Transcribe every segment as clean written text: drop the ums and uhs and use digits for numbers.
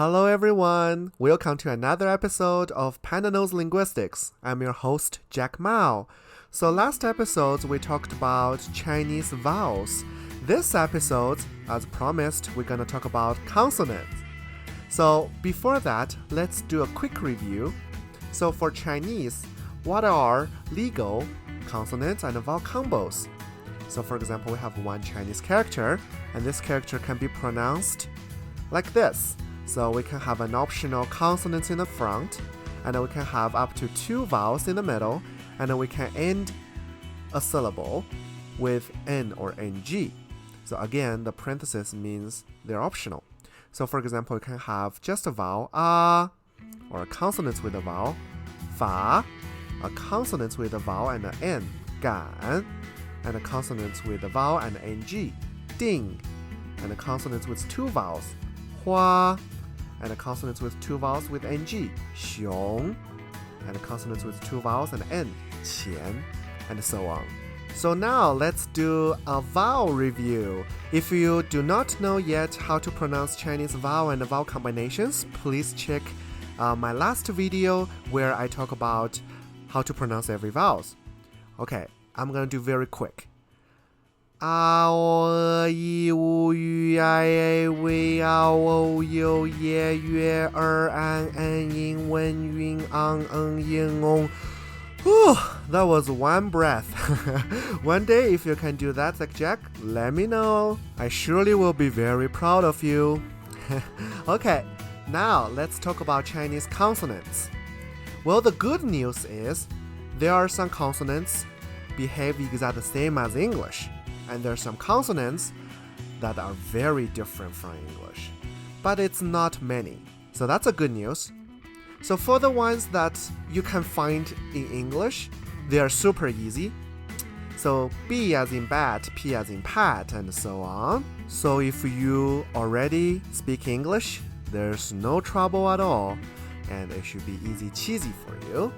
Hello everyone! Welcome to another episode of Panda Knows Linguistics. I'm your host, Jack Mao. So last episode we talked about Chinese vowels. This episode, as promised, we're going to talk about consonants. So before that, let's do a quick review. So for Chinese, what are legal consonants and vowel combos? So for example, we have one Chinese character, and this character can be pronounced like this. So we can have an optional consonant in the front, and then we can have up to two vowels in the middle, and then we can end a syllable with N or NG. So again, the parenthesis means they're optional. So for example, we can have just a vowel, or a consonant with a vowel, fa, a consonant with a vowel and an N, gan, and a consonant with a vowel and an NG, ding, and a consonant with two vowels, hua, and a consonant with two vowels with NG, xiong, and a consonant with two vowels and N, qian, and so on. So now let's do a vowel review. If you do not know yet how to pronounce Chinese vowel and vowel combinations, please check my last video where I talk about how to pronounce every vowels. Okay, I'm gonna do very quick. A O E U Ü I A V A O U Ye Yue An An Yin Wen Yun Ang Eng Yin Ong. Whew, that was one breath. One day, if you can do that like Jack, let me know. I surely will be very proud of you. Okay, now let's talk about Chinese consonants. Well, the good news is there are some consonants behave exactly the same as English, and there are some consonants that are very different from English, but it's not many. So that's a good news. So for the ones that you can find in English, they are super easy. So B as in bat, P as in pat, and so on. So if you already speak English, there's no trouble at all, and it should be easy cheesy for you.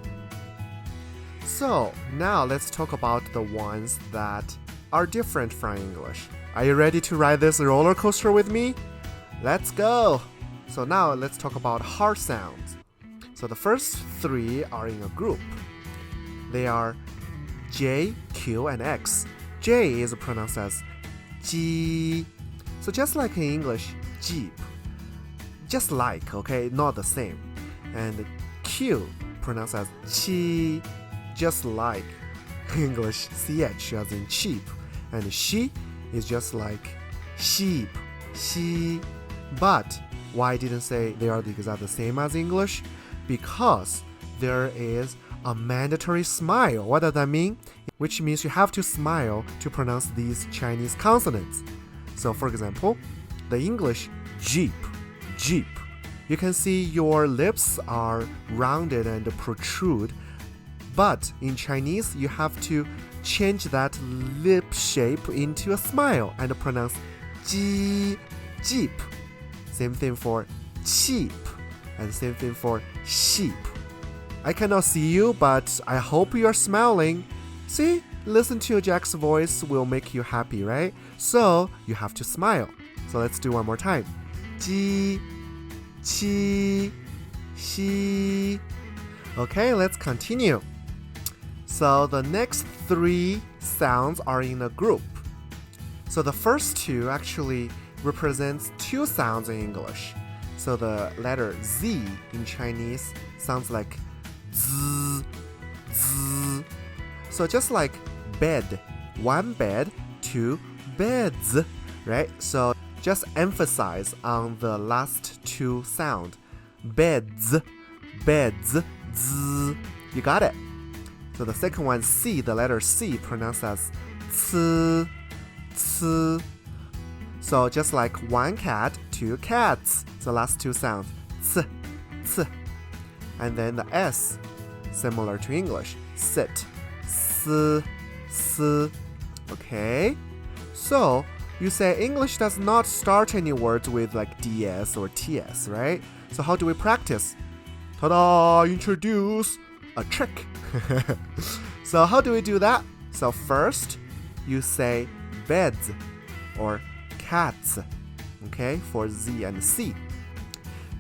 So now let's talk about the ones that are different from English. Are you ready to ride this roller coaster with me? Let's go! So now let's talk about hard sounds. So the first three are in a group. They are J, Q, and X. J is pronounced as Ji. So just like in English, Jeep. Just like, okay, not the same. And Q pronounced as Chi. Just like English, CH as in cheap. And she is just like sheep, she. But why I didn't say they are exactly the same as English? Because there is a mandatory smile. What does that mean? Which means you have to smile to pronounce these Chinese consonants. So for example, the English Jeep, Jeep. You can see your lips are rounded and protrude. But in Chinese, you have to change that lip shape into a smile and pronounce ji, jeep. Same thing for cheap, and same thing for sheep. I cannot see you, but I hope you are smiling. See, listen to Jack's voice will make you happy, right? So you have to smile. So let's do one more time. Ji, chi, xi. Okay, let's continue. So the next three sounds are in a group. So the first two actually represents two sounds in English. So the letter Z in Chinese sounds like Z, Z. So just like bed, one bed, two beds, right? So just emphasize on the last two sound. Beds, beds, Z. You got it? So the second one, C, the letter C, pronounced as c, c. So just like one cat, two cats. So last two sounds, c, c. And then the S, similar to English, sit, s, s. Okay? So you say English does not start any words with like DS or TS, right? So how do we practice? Ta-da! Introduce a trick. So how do we do that? So first, you say beds or cats, okay, for Z and C.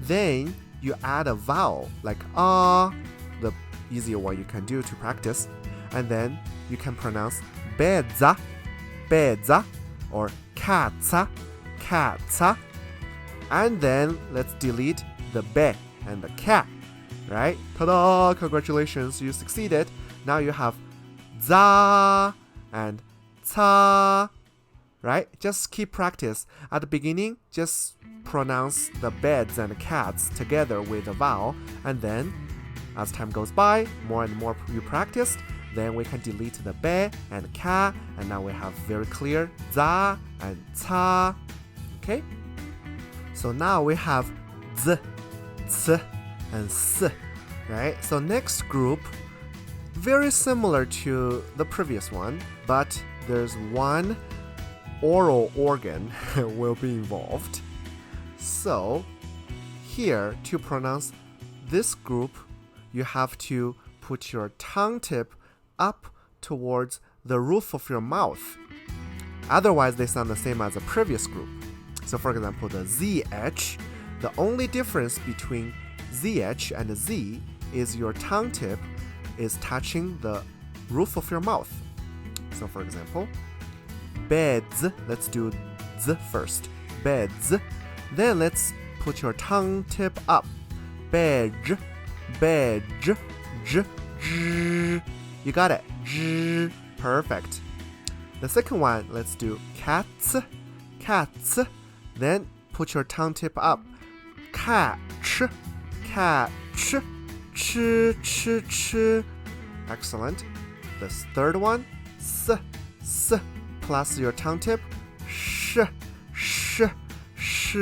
Then you add a vowel like ah, the easier one you can do to practice. And then you can pronounce bedza, bedza, or katza, katza. And then let's delete the be and the ka, right? Ta-da! Congratulations, you succeeded. Now you have za and ca, right? Just keep practice. At the beginning, just pronounce the beds and cats together with a vowel, and then as time goes by, more and more you practiced, then we can delete the be and ka, and now we have very clear za and ca. Okay? So now we have z, c, and s, right? So next group, very similar to the previous one, but there's one oral organ will be involved. So here, to pronounce this group, you have to put your tongue tip up towards the roof of your mouth. Otherwise, they sound the same as the previous group. So for example, the ZH, the only difference between ZH and Z is your tongue tip is touching the roof of your mouth. So for example, beds, let's do Z first. Beds. Then let's put your tongue tip up. Bedge, bedge, j, j. You got it. J. Perfect. The second one, let's do cats, cats. Then put your tongue tip up. Catch, catch, ch, ch, ch. Excellent. The third one, s, s, plus your tongue tip. Sh, sh, sh.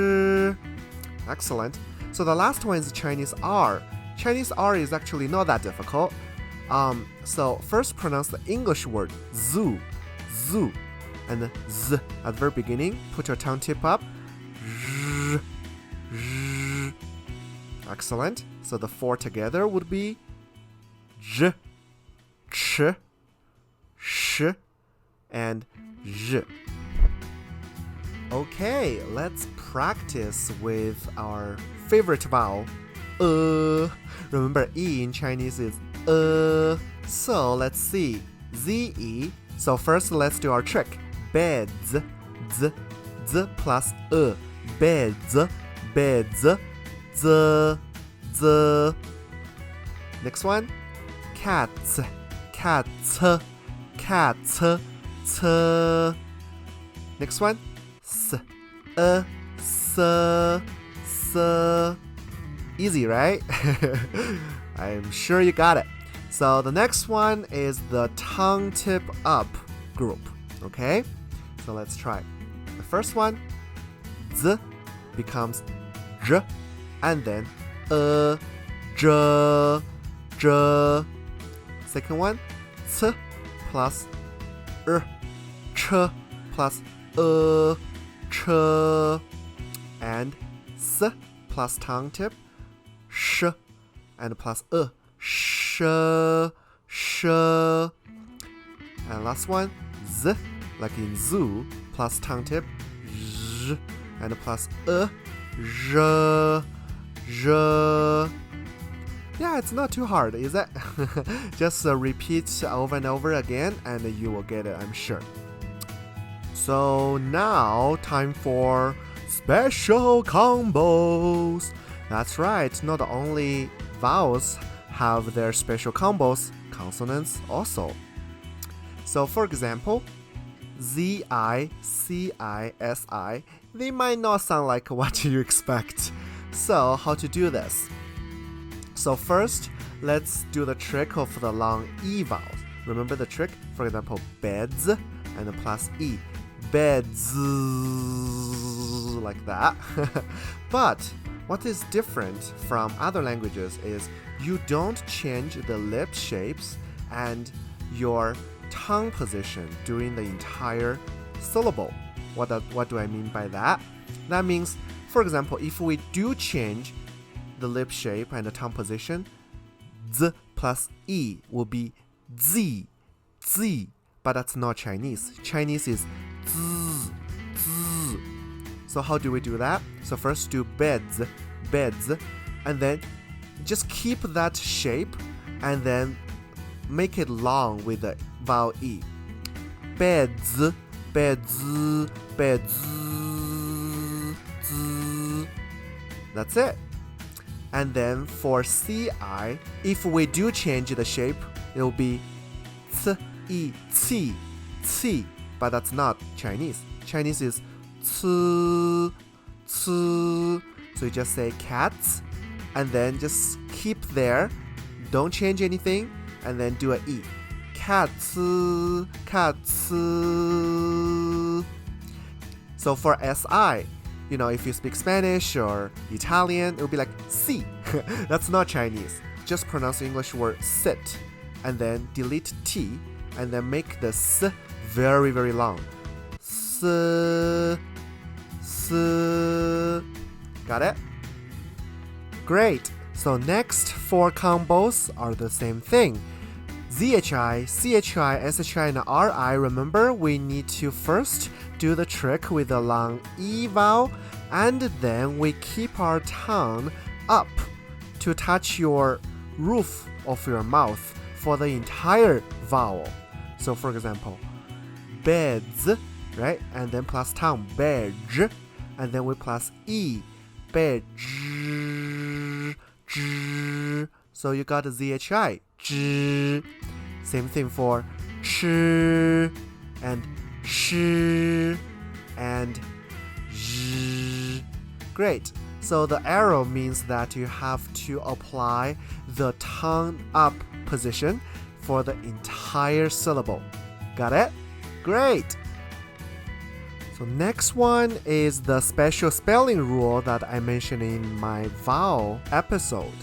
Excellent. So the last one is Chinese R. Chinese R is actually not that difficult. So first pronounce the English word zoo, zoo, and the z at the very beginning. Put your tongue tip up. Z, z. Excellent. So the four together would be j, ch, sh, and zh. Okay, let's practice with our favorite vowel, Remember, E in Chinese is So let's see. Z-E. So first let's do our trick. Beds. Z. Z plus Beds. Beds. Z. Z. Next one. Cats. Cats. Cats. C. Next one. S. S. S. Easy, right? I'm sure you got it. So the next one is the tongue tip up group. Okay? So let's try. The first one, Z becomes J, and then J, J. Second one, C plus Ch plus Ch, and S plus tongue tip, Sh, and plus Sh, Sh. And last one, Z, like in zoo, plus tongue tip, Z, and plus Z, Z. Yeah, it's not too hard, is it? Just repeat over and over again, and you will get it, I'm sure. So now, time for special combos. That's right, not only vowels have their special combos, consonants also. So for example, Z-I, C-I, S-I, they might not sound like what you expect. So how to do this? So first, let's do the trick of the long E vowels. Remember the trick? For example, beds and plus E. Beds, like that. But what is different from other languages is you don't change the lip shapes and your tongue position during the entire syllable. What do I mean by that? That means, for example, if we do change the lip shape and the tongue position, Z plus E will be Z, Z. But that's not Chinese. Chinese is Z, Z. So how do we do that? So first do beds, beds, and then just keep that shape and then make it long with the vowel E. Beds, beds, beds, z. That's it. And then for CI, if we do change the shape, it will be ci, ci, but that's not Chinese. Chinese is ci, ci. So you just say cats, and then just keep there. Don't change anything, and then do an E. Cats, cats. So for SI, if you speak Spanish or Italian, it will be like si. That's not Chinese. Just pronounce the English word sit, and then delete T, and then make the S very, very long. S, s. Got it? Great. So next four combos are the same thing. ZHI, CHI, SHI, and RI. Remember, we need to first do the trick with the long E vowel, and then we keep our tongue up to touch your roof of your mouth for the entire vowel. So for example, beds, right? And then plus tongue, bed, and then we plus E, bed. So you got ZHI, zh. Same thing for ch and sh and zh. Great. So the arrow means that you have to apply the tongue up position for the entire syllable. Got it? Great. So next one is the special spelling rule that I mentioned in my vowel episode.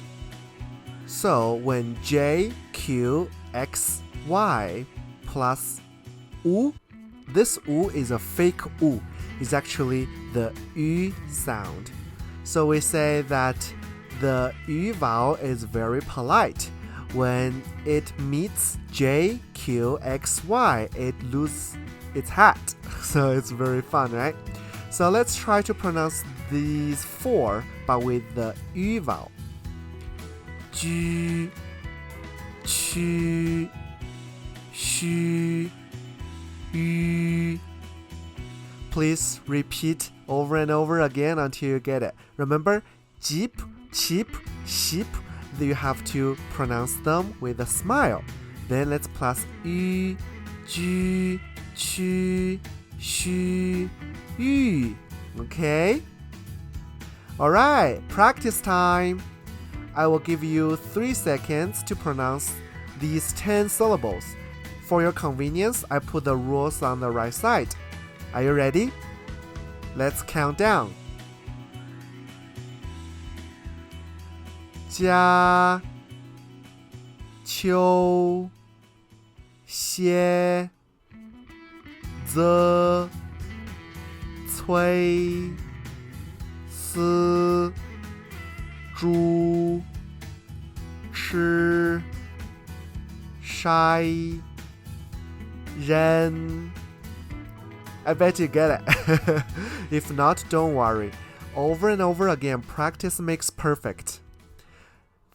So when J, Q, X, Y plus U, this U is a fake U. It's actually the U sound. So we say that the U vowel is very polite. When it meets J, Q, X, Y, it loses its hat. So it's very fun, right? So let's try to pronounce these four, but with the U vowel. Ju, chu, shu, yu. Please repeat over and over again until you get it. Remember, jeep, cheap, sheep, you have to pronounce them with a smile. Then let's plus yu, ju, chu, shu, yu. Okay? Alright, practice time. I will give you 3 seconds to pronounce these 10 syllables. For your convenience, I put the rules on the right side. Are you ready? Let's count down. 家、秋、歇、则、催、思、猪、吃、筛、人。I bet you get it. If not, don't worry. Over and over again, practice makes perfect.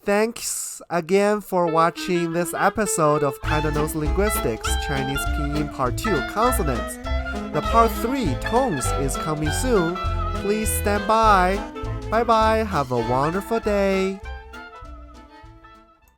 Thanks again for watching this episode of Panda Knows Linguistics, Chinese Pinyin Part 2, Consonants. The Part 3, Tones, is coming soon. Please stand by. Bye-bye. Have a wonderful day.